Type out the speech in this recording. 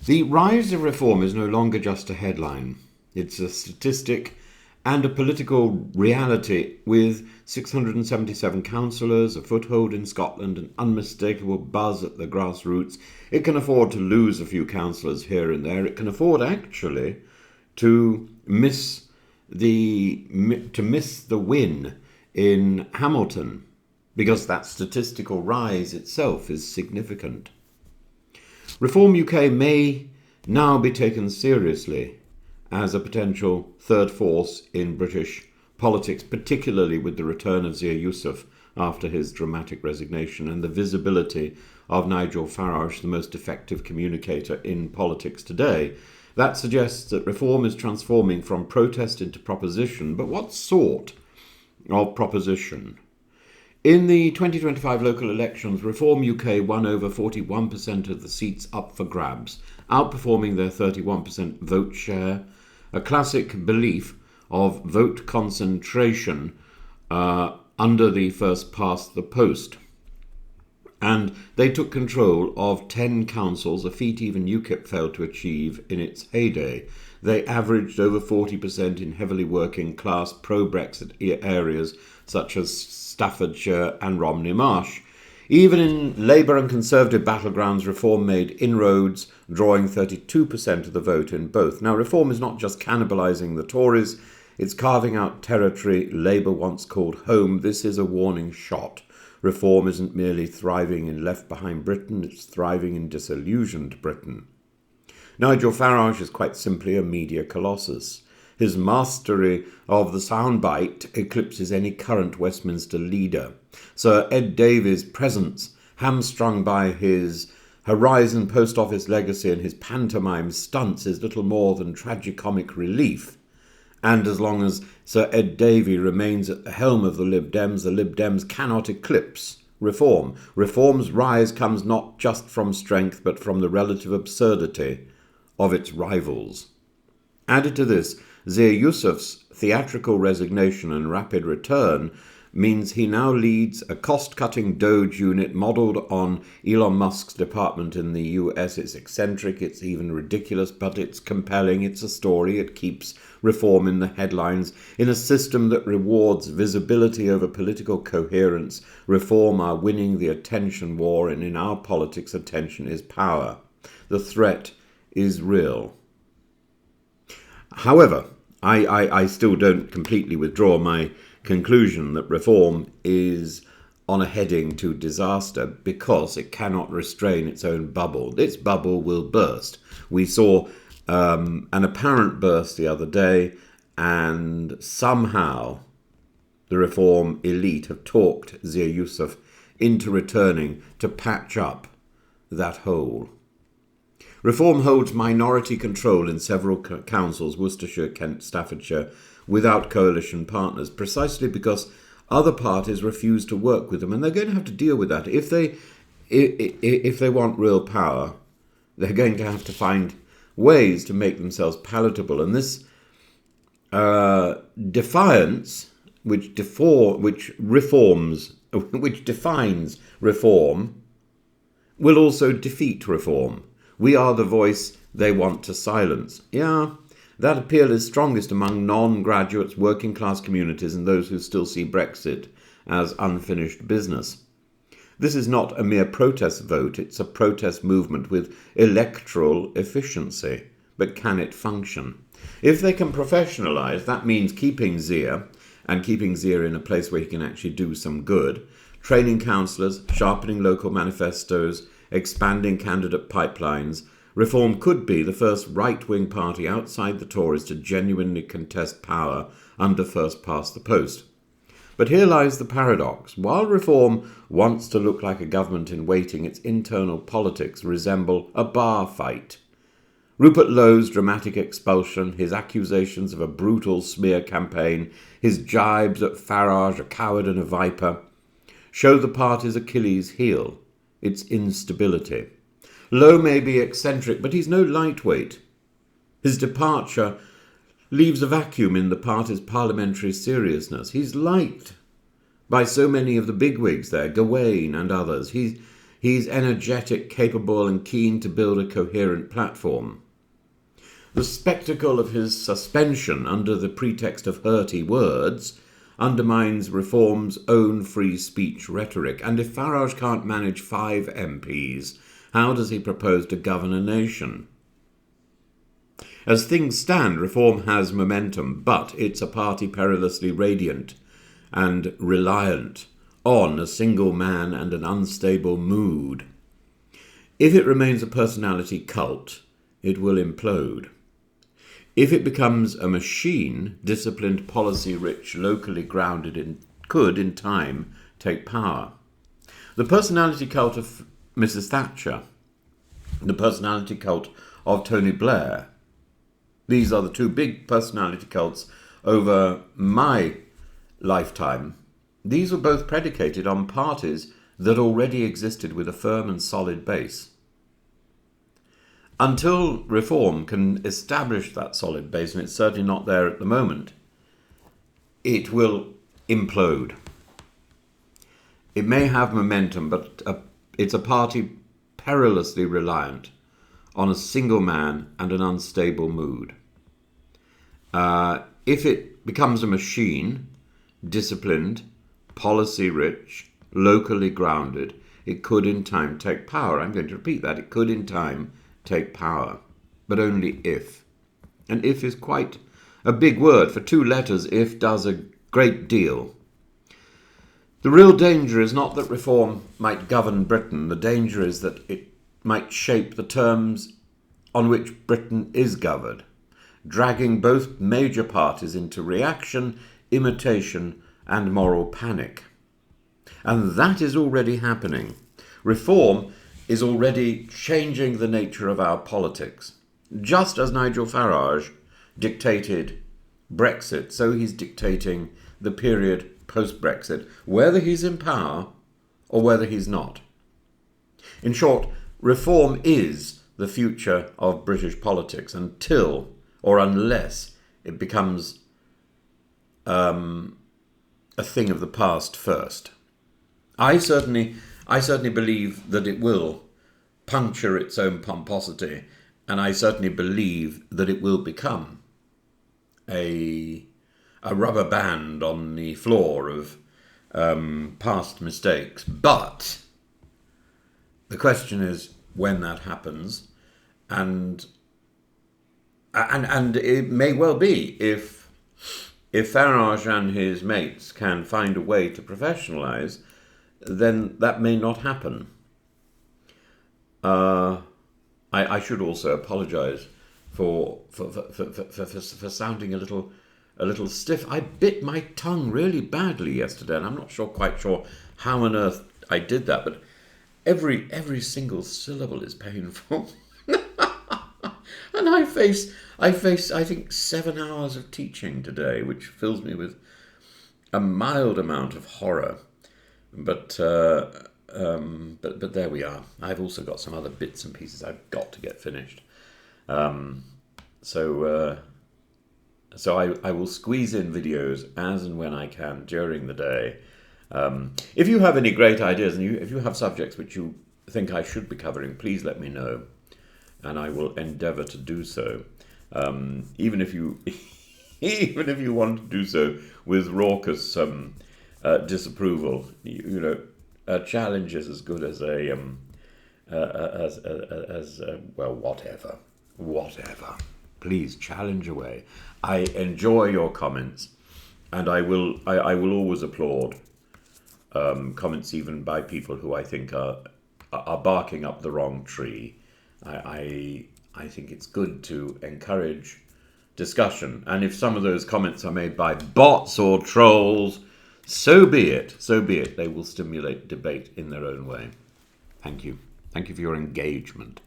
The rise of reform is no longer just a headline. It's a statistic and a political reality with 677 councillors, a foothold in Scotland, an unmistakable buzz at the grassroots. It can afford to lose a few councillors here and there. It can afford actually to miss the win in Hamilton, because that statistical rise itself is significant. Reform UK may now be taken seriously as a potential third force in British politics, particularly with the return of Zia Yusuf after his dramatic resignation and the visibility of Nigel Farage, the most effective communicator in politics today. That suggests that reform is transforming from protest into proposition, but what sort of proposition? In the 2025 local elections, Reform UK won over 41% of the seats up for grabs, outperforming their 31% vote share, a classic belief of vote concentration under the first past the post. And they took control of 10 councils, a feat even UKIP failed to achieve in its heyday. They averaged over 40% in heavily working class pro-Brexit areas such as Staffordshire and Romney Marsh. Even in Labour and Conservative battlegrounds, Reform made inroads, drawing 32% of the vote in both. Now, Reform is not just cannibalising the Tories, it's carving out territory Labour once called home. This is a warning shot. Reform isn't merely thriving in left-behind Britain, it's thriving in disillusioned Britain. Nigel Farage is quite simply a media colossus. His mastery of the soundbite eclipses any current Westminster leader. Sir Ed Davies' presence, hamstrung by his Horizon Post Office legacy and his pantomime stunts, is little more than tragicomic relief. And as long as Sir Ed Davey remains at the helm of the Lib Dems cannot eclipse Reform. Reform's rise comes not just from strength, but from the relative absurdity of its rivals. Added to this, Zia Yusuf's theatrical resignation and rapid return means he now leads a cost-cutting Doge unit modelled on Elon Musk's department in the US. It's eccentric, it's even ridiculous, but it's compelling, it's a story, it keeps Reform in the headlines. In a system that rewards visibility over political coherence, Reform are winning the attention war, and in our politics, attention is power. The threat is real. However, I still don't completely withdraw my conclusion that Reform is on a heading to disaster because it cannot restrain its own bubble. Its bubble will burst. We saw an apparent burst the other day, and somehow the Reform elite have talked Zia Yusuf into returning to patch up that hole. Reform holds minority control in several councils, Worcestershire, Kent, Staffordshire, without coalition partners, precisely because other parties refuse to work with them, and they're going to have to deal with that. If they want real power, they're going to have to find ways to make themselves palatable, and this defiance, which defines reform, will also defeat reform. We are the voice they want to silence. Yeah, that appeal is strongest among non-graduates, working-class communities, and those who still see Brexit as unfinished business. This is not a mere protest vote, it's a protest movement with electoral efficiency. But can it function? If they can professionalise, that means keeping Zia, and keeping Zia in a place where he can actually do some good, training councillors, sharpening local manifestos, expanding candidate pipelines. Reform could be the first right-wing party outside the Tories to genuinely contest power under first past the post. But here lies the paradox. While Reform wants to look like a government in waiting, its internal politics resemble a bar fight. Rupert Lowe's dramatic expulsion, his accusations of a brutal smear campaign, his jibes at Farage, a coward and a viper, show the party's Achilles heel, its instability. Lowe may be eccentric, but he's no lightweight. His departure leaves a vacuum in the party's parliamentary seriousness. He's liked by so many of the bigwigs there, Gawain and others. He's energetic, capable, and keen to build a coherent platform. The spectacle of his suspension under the pretext of hurty words undermines Reform's own free speech rhetoric. And if Farage can't manage 5 MPs, how does he propose to govern a nation? As things stand, Reform has momentum, but it's a party perilously radiant and reliant on a single man and an unstable mood. If it remains a personality cult, it will implode. If it becomes a machine, disciplined, policy-rich, locally grounded, could, in time, take power. The personality cult of Mrs. Thatcher, the personality cult of Tony Blair, these are the 2 big personality cults over my lifetime. These were both predicated on parties that already existed with a firm and solid base. Until Reform can establish that solid base, and it's certainly not there at the moment, it will implode. It may have momentum, but it's a party perilously reliant on a single man and an unstable mood. If it becomes a machine, disciplined, policy-rich, locally grounded, it could in time take power. I'm going to repeat that. It could in time take power, but only if. And if is quite a big word. For 2 letters, if does a great deal. The real danger is not that Reform might govern Britain. The danger is that it might shape the terms on which Britain is governed, dragging both major parties into reaction, imitation, and moral panic. And that is already happening. Reform is already changing the nature of our politics. Just as Nigel Farage dictated Brexit, so he's dictating the period post-Brexit, whether he's in power or whether he's not. In short, Reform is the future of British politics until or unless it becomes a thing of the past first. I certainly believe that it will puncture its own pomposity, and I certainly believe that it will become a rubber band on the floor of past mistakes. But the question is when that happens, and it may well be if Farage and his mates can find a way to professionalise, then that may not happen. I should also apologise for sounding a little stiff. I bit my tongue really badly yesterday, and I'm not quite sure how on earth I did that, but every single syllable is painful. And I face I think 7 hours of teaching today, which fills me with a mild amount of horror. But there we are. I've also got some other bits and pieces I've got to get finished. So I will squeeze in videos as and when I can during the day. If you have any great ideas, and if you have subjects which you think I should be covering, please let me know, and I will endeavour to do so. Even if you want to do so with raucous disapproval, a challenge is as good as whatever. Please challenge away. I enjoy your comments, and I will always applaud comments even by people who I think are barking up the wrong tree. I think it's good to encourage discussion, and if some of those comments are made by bots or trolls, so be it. They will stimulate debate in their own way. Thank you for your engagement.